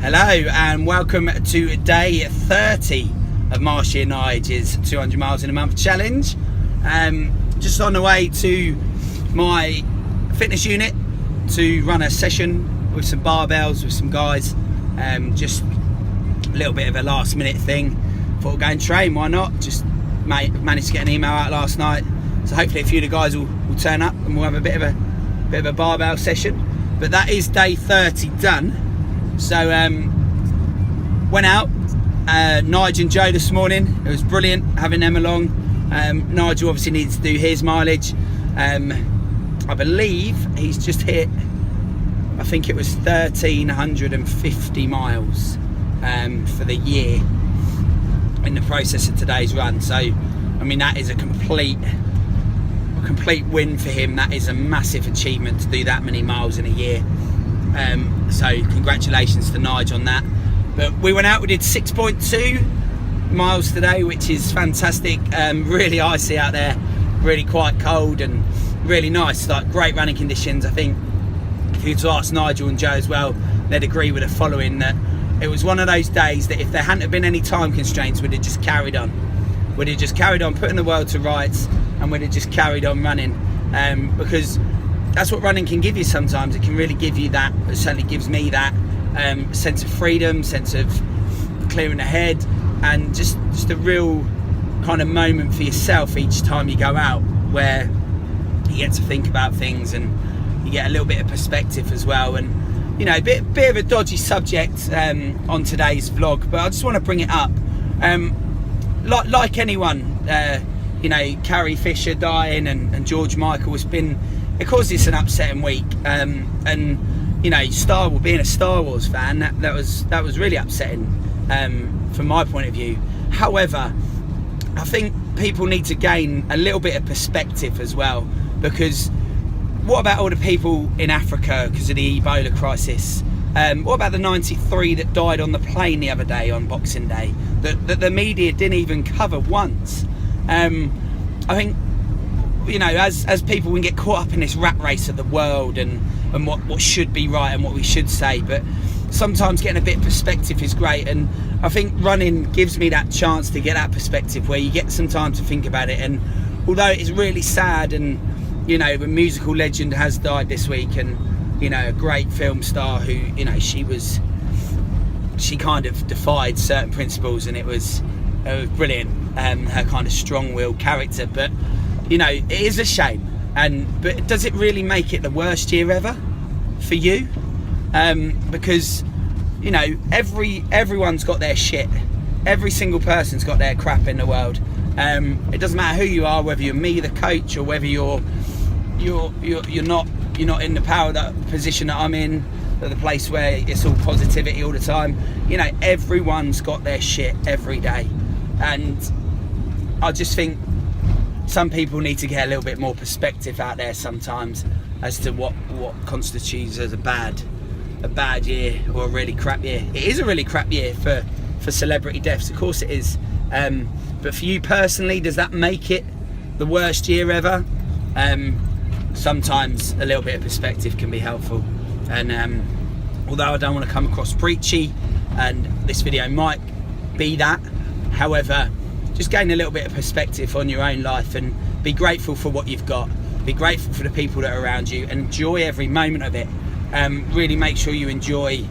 Hello and welcome to day 30 of Marshy Nige's 200 miles in a month challenge. Just on the way to my fitness unit to run a session with some barbells with some guys. Just a little bit of a last minute thing. Thought we'll go and train, why not? Just managed to get an email out last night, so hopefully a few of the guys will turn up and we'll have a bit of a barbell session. But that is day 30 done. So went out, Nige and Joe this morning. It was brilliant having them along. Nigel obviously needs to do his mileage. I believe he's just hit, I think it was 1,350 miles for the year in the process of today's run. So I mean, that is a complete win for him. That is a massive achievement to do that many miles in a year. So congratulations to Nige on that. But we went out, we did 6.2 miles today, which is fantastic. Really icy out there, really quite cold and really nice, like great running conditions. I think if you were to ask Nigel and Joe as well, they'd agree with the following, that it was one of those days that if there hadn't have been any time constraints, we'd have just carried on. We'd have just carried on putting the world to rights, and we'd have just carried on running, because that's what running can give you sometimes. It can really give you that, it certainly gives me that sense of freedom, sense of clearing the head, and just a real kind of moment for yourself each time you go out, where you get to think about things and you get a little bit of perspective as well. And you know, a bit of a dodgy subject on today's vlog, but I just want to bring it up. Like anyone, you know, Carrie Fisher dying and George Michael, of course it's an upsetting week, and you know, being a Star Wars fan, that was really upsetting from my point of view. However, I think people need to gain a little bit of perspective as well, because what about all the people in Africa because of the Ebola crisis? What about the 93 that died on the plane the other day on Boxing Day that the media didn't even cover once? I think, you know, as people, we get caught up in this rat race of the world and what should be right and what we should say, but sometimes getting a bit of perspective is great. And I think running gives me that chance to get that perspective where you get some time to think about it. And although it's really sad, and you know, the musical legend has died this week, and you know, a great film star who, you know, she kind of defied certain principles, and it was brilliant, her kind of strong-willed character. But you know, it is a shame. But does it really make it the worst year ever for you? Because you know, everyone's got their shit. Every single person's got their crap in the world. It doesn't matter who you are, whether you're me, the coach, or whether you're not in the power, that position that I'm in, or the place where it's all positivity all the time. You know, everyone's got their shit every day, and I just think some people need to get a little bit more perspective out there sometimes as to what constitutes as a bad year or a really crap year. It is a really crap year for celebrity deaths, of course it is. But for you personally, does that make it the worst year ever? Sometimes a little bit of perspective can be helpful. And although I don't want to come across preachy, and this video might be that, however, just gain a little bit of perspective on your own life and be grateful for what you've got. Be grateful for the people that are around you and enjoy every moment of it. Really make sure you enjoy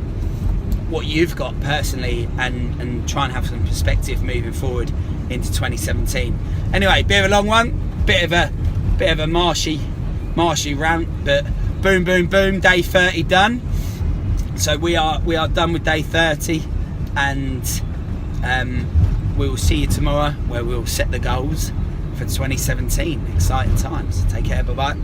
what you've got personally, and try and have some perspective moving forward into 2017. Anyway, bit of a long one, bit of a marshy rant, but boom, day 30 done. So we are done with day 30, and we will see you tomorrow, where we'll set the goals for 2017. Exciting times. Take care, bye bye.